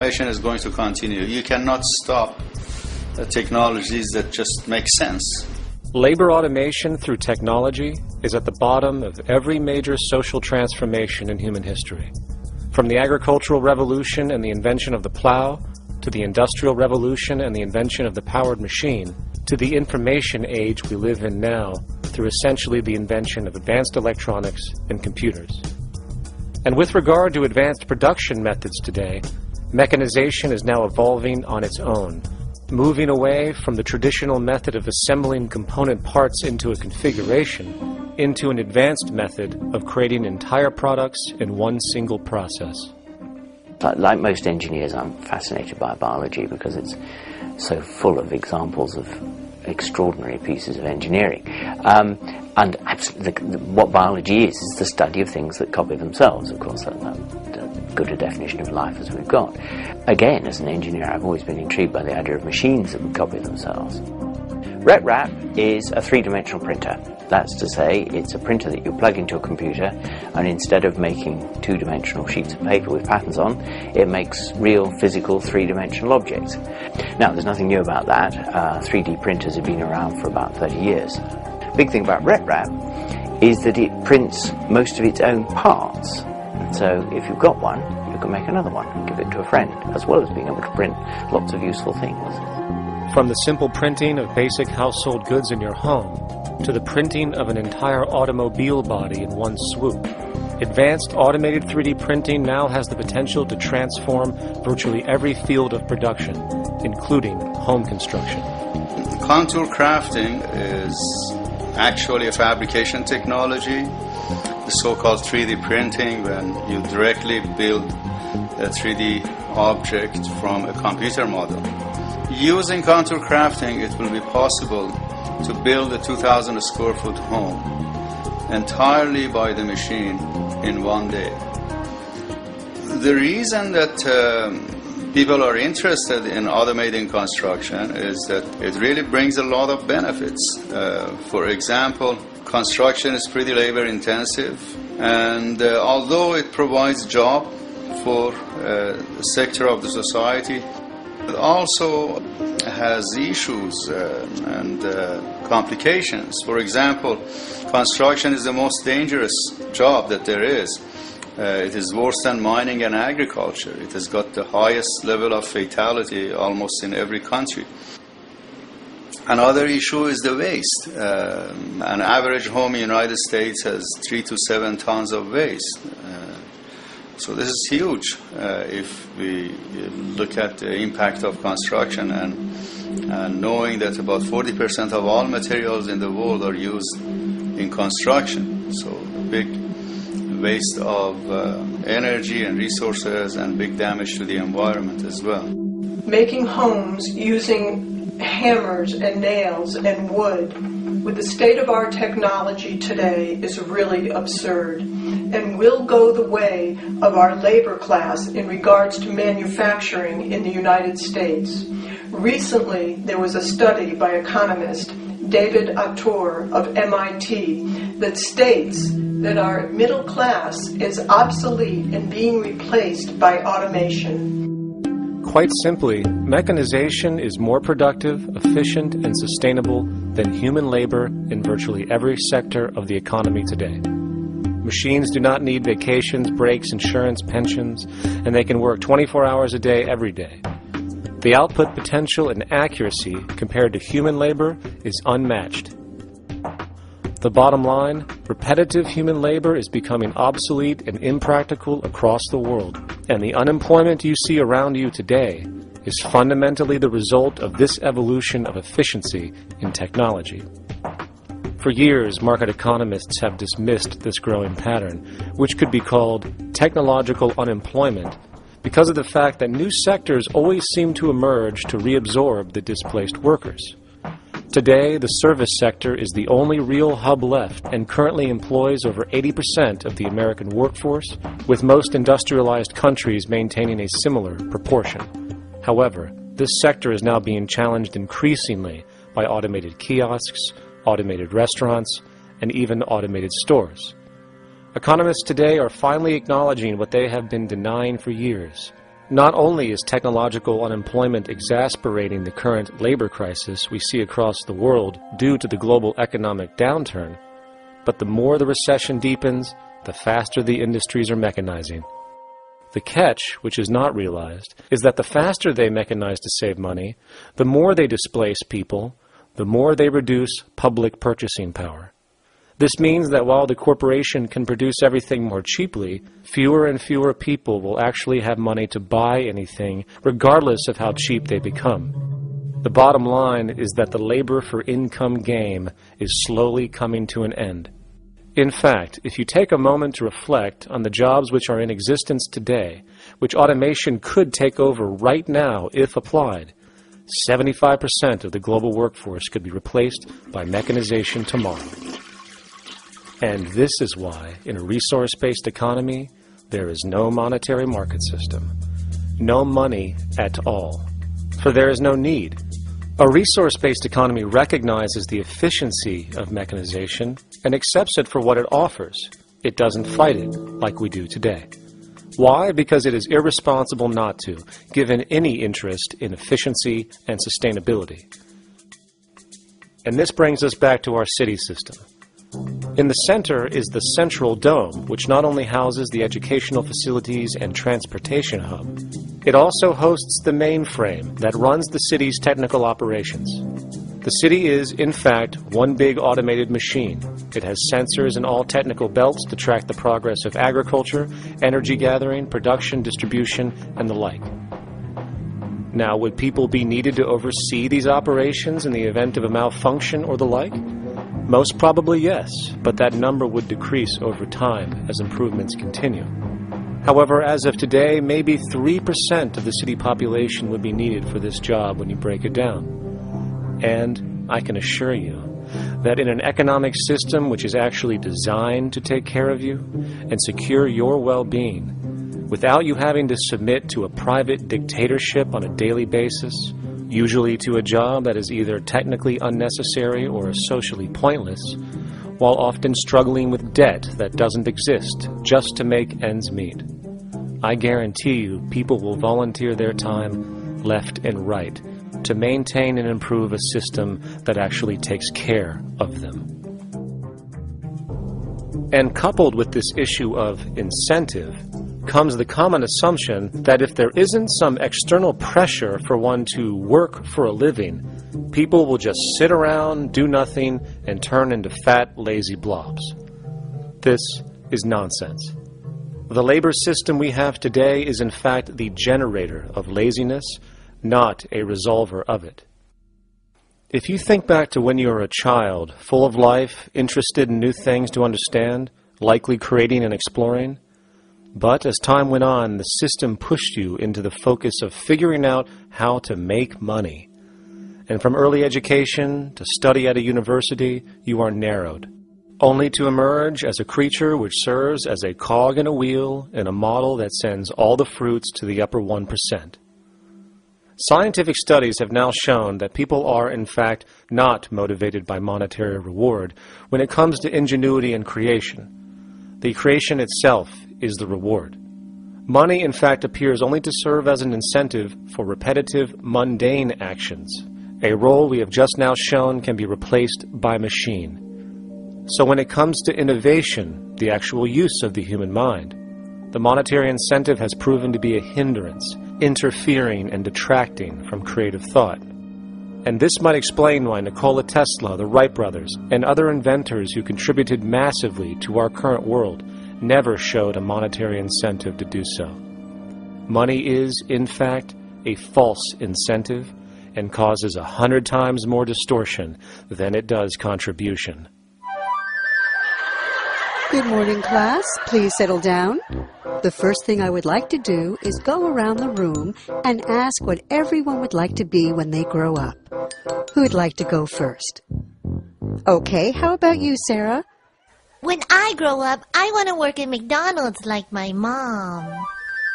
Innovation is going to continue. You cannot stop technologies that just make sense. Labor automation through technology is at the bottom of every major social transformation in human history. From the agricultural revolution and the invention of the plow, to the industrial revolution and the invention of the powered machine, to the information age we live in now, through essentially the invention of advanced electronics and computers. And with regard to advanced production methods today, mechanization is now evolving on its own, moving away from the traditional method of assembling component parts into a configuration into an advanced method of creating entire products in one single process. Like most engineers, I'm fascinated by biology because it's so full of examples of extraordinary pieces of engineering. And absolutely, what biology is the study of things that copy themselves. Of course, that's as good a definition of life as we've got. Again, as an engineer, I've always been intrigued by the idea of machines that would copy themselves. RepRap is a three-dimensional printer. That's to say, it's a printer that you plug into a computer, and instead of making two-dimensional sheets of paper with patterns on, it makes real, physical, three-dimensional objects. Now, there's nothing new about that. 3D printers have been around for about 30 years. Big thing about RepRap is that it prints most of its own parts. So if you've got one, you can make another one and give it to a friend, as well as being able to print lots of useful things. From the simple printing of basic household goods in your home to the printing of an entire automobile body in one swoop, advanced automated 3D printing now has the potential to transform virtually every field of production, including home construction. Contour crafting is actually a fabrication technology, the so-called 3D printing, when you directly build a 3D object from a computer model. Using contour crafting, it will be possible to build a 2,000 square foot home entirely by the machine in one day. The reason that people are interested in automating construction is that it really brings a lot of benefits. For example, construction is pretty labor intensive, and although it provides job for a sector of the society, it also has issues and complications. For example, construction is the most dangerous job that there is. It is worse than mining and agriculture. It has got the highest level of fatality almost in every country. Another issue is the waste. An average home in the United States has 3 to 7 tons of waste. So this is huge if we look at the impact of construction and knowing that about 40% of all materials in the world are used in construction. So big waste of energy and resources and big damage to the environment as well. Making homes using hammers and nails and wood with the state-of-art technology today is really absurd and will go the way of our labor class in regards to manufacturing in the United States. Recently, there was a study by economist David Autor of MIT that states that our middle class is obsolete and being replaced by automation. Quite simply, mechanization is more productive, efficient, and sustainable than human labor in virtually every sector of the economy today. Machines do not need vacations, breaks, insurance, pensions, and they can work 24 hours a day, every day. The output potential and accuracy compared to human labor is unmatched. The bottom line, repetitive human labor is becoming obsolete and impractical across the world, and the unemployment you see around you today is fundamentally the result of this evolution of efficiency in technology. For years, market economists have dismissed this growing pattern, which could be called technological unemployment, because of the fact that new sectors always seem to emerge to reabsorb the displaced workers. Today, the service sector is the only real hub left and currently employs over 80% of the American workforce, with most industrialized countries maintaining a similar proportion. However, this sector is now being challenged increasingly by automated kiosks, automated restaurants, and even automated stores. Economists today are finally acknowledging what they have been denying for years. Not only is technological unemployment exasperating the current labor crisis we see across the world due to the global economic downturn, but the more the recession deepens, the faster the industries are mechanizing. The catch, which is not realized, is that the faster they mechanize to save money, the more they displace people, the more they reduce public purchasing power. This means that while the corporation can produce everything more cheaply, fewer and fewer people will actually have money to buy anything, regardless of how cheap they become. The bottom line is that the labor for income game is slowly coming to an end. In fact, if you take a moment to reflect on the jobs which are in existence today, which automation could take over right now if applied, 75% of the global workforce could be replaced by mechanization tomorrow. And this is why, in a resource-based economy, there is no monetary market system, no money at all, for there is no need. A resource-based economy recognizes the efficiency of mechanization and accepts it for what it offers. It doesn't fight it like we do today. Why? Because it is irresponsible not to, given any interest in efficiency and sustainability. And this brings us back to our city system. In the center is the central dome, which not only houses the educational facilities and transportation hub, it also hosts the mainframe that runs the city's technical operations. The city is, in fact, one big automated machine. It has sensors in all technical belts to track the progress of agriculture, energy gathering, production, distribution, and the like. Now, would people be needed to oversee these operations in the event of a malfunction or the like? Most probably yes, but that number would decrease over time as improvements continue. However, as of today, maybe 3% of the city population would be needed for this job when you break it down. And I can assure you that in an economic system which is actually designed to take care of you and secure your well-being, without you having to submit to a private dictatorship on a daily basis, usually to a job that is either technically unnecessary or socially pointless, while often struggling with debt that doesn't exist just to make ends meet. I guarantee you people will volunteer their time left and right to maintain and improve a system that actually takes care of them. And coupled with this issue of incentive comes the common assumption that if there isn't some external pressure for one to work for a living, people will just sit around, do nothing, and turn into fat, lazy blobs. This is nonsense. The labor system we have today is in fact the generator of laziness, not a resolver of it. If you think back to when you were a child, full of life, interested in new things to understand, likely creating and exploring, but as time went on, the system pushed you into the focus of figuring out how to make money. And from early education to study at a university, you are narrowed, only to emerge as a creature which serves as a cog in a wheel in a model that sends all the fruits to the upper 1%. Scientific studies have now shown that people are, in fact, not motivated by monetary reward when it comes to ingenuity and creation. The creation itself is the reward. Money, in fact, appears only to serve as an incentive for repetitive, mundane actions, a role we have just now shown can be replaced by machine. So when it comes to innovation, the actual use of the human mind, the monetary incentive has proven to be a hindrance, interfering and detracting from creative thought. And this might explain why Nikola Tesla, the Wright brothers, and other inventors who contributed massively to our current world never showed a monetary incentive to do so. Money is, in fact, a false incentive and causes 100 times more distortion than it does contribution. Good morning, class. Please settle down. The first thing I would like to do is go around the room and ask what everyone would like to be when they grow up. Who'd like to go first? Okay, how about you, Sarah? When I grow up, I want to work at McDonald's like my mom.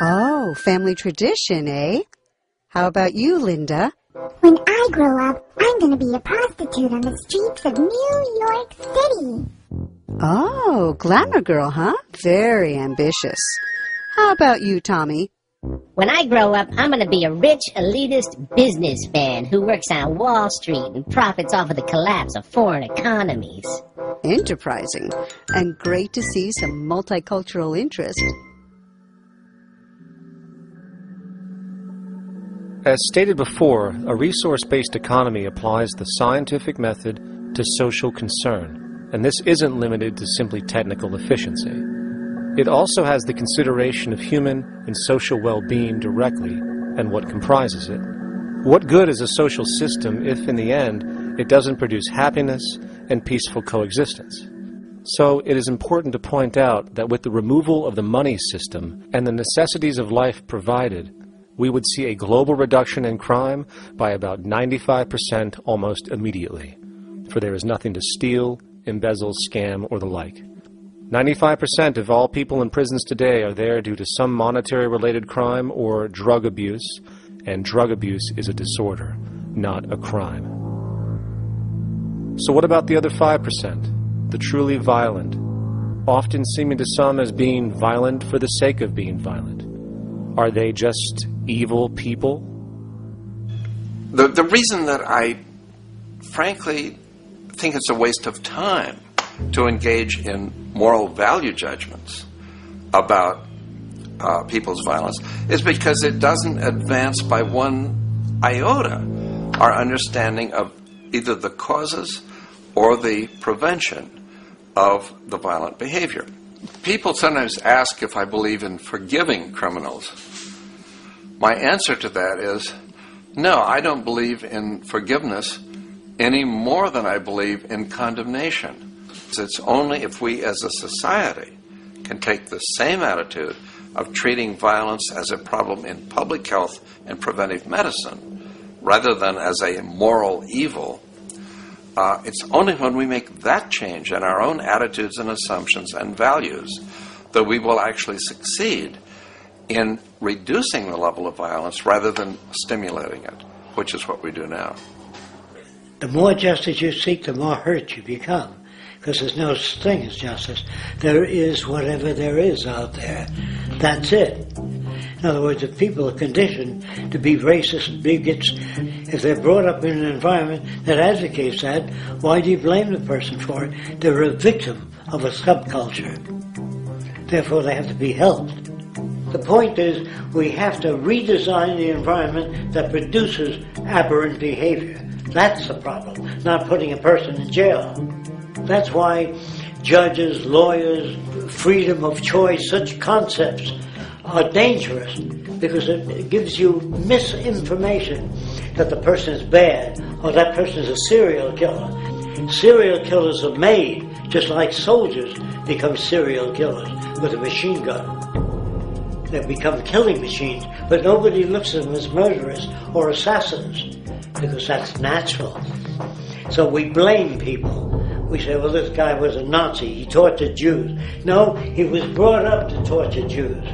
Oh, family tradition, eh? How about you, Linda? When I grow up, I'm going to be a prostitute on the streets of New York City. Oh, glamour girl, huh? Very ambitious. How about you, Tommy? When I grow up, I'm going to be a rich, elitist businessman who works on Wall Street and profits off of the collapse of foreign economies. Enterprising, and great to see some multicultural interest. As stated before, a resource-based economy applies the scientific method to social concern, and this isn't limited to simply technical efficiency. It also has the consideration of human and social well-being directly and what comprises it. What good is a social system if, in the end, it doesn't produce happiness and peaceful coexistence? So it is important to point out that with the removal of the money system and the necessities of life provided, we would see a global reduction in crime by about 95% almost immediately, for there is nothing to steal, embezzle, scam, or the like. 95% of all people in prisons today are there due to some monetary-related crime or drug abuse, and drug abuse is a disorder, not a crime. So what about the other 5%, the truly violent, often seeming to some as being violent for the sake of being violent? Are they just evil people? The reason that I frankly think it's a waste of time to engage in moral value judgments about people's violence is because it doesn't advance by one iota our understanding of either the causes or the prevention of the violent behavior. People sometimes ask if I believe in forgiving criminals. My answer to that is, no, I don't believe in forgiveness any more than I believe in condemnation. It's only if we as a society can take the same attitude of treating violence as a problem in public health and preventive medicine rather than as a moral evil, it's only when we make that change in our own attitudes and assumptions and values that we will actually succeed in reducing the level of violence rather than stimulating it, which is what we do now. The more justice you seek, the more hurt you become. Because there's no such thing as justice. There is whatever there is out there. That's it. In other words, if people are conditioned to be racist and bigots, if they're brought up in an environment that advocates that, why do you blame the person for it? They're a victim of a subculture. Therefore, they have to be helped. The point is, we have to redesign the environment that produces aberrant behavior. That's the problem, not putting a person in jail. That's why judges, lawyers, freedom of choice, such concepts are dangerous because it gives you misinformation that the person is bad or that person is a serial killer. Serial killers are made just like soldiers become serial killers with a machine gun. They become killing machines, but nobody looks at them as murderers or assassins because that's natural. So we blame people. We say, well, this guy was a Nazi, he tortured Jews. No, he was brought up to torture Jews.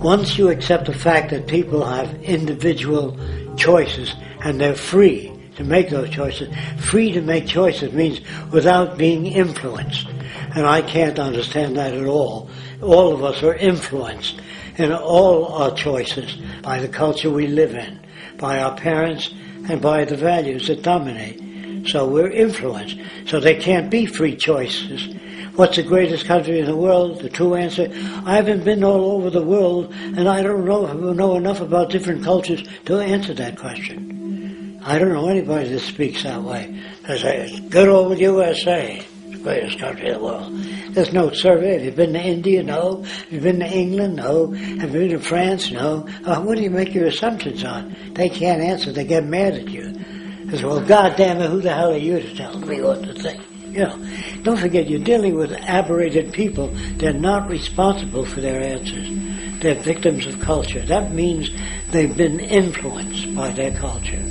Once you accept the fact that people have individual choices and they're free to make those choices, free to make choices means without being influenced. And I can't understand that at all. All of us are influenced in all our choices by the culture we live in, by our parents, and by the values that dominate. So we're influenced. So there can't be free choices. What's the greatest country in the world? The true answer, I haven't been all over the world, and I don't know enough about different cultures to answer that question. I don't know anybody that speaks that way. They say, it's good old USA, the greatest country in the world. There's no survey. Have you been to India? No. Have you been to England? No. Have you been to France? No. What do you make your assumptions on? They can't answer. They get mad at you. They say, well, goddamn it, who the hell are you to tell me what to think? You know, don't forget, you're dealing with aberrated people. They're not responsible for their answers. They're victims of culture. That means they've been influenced by their culture.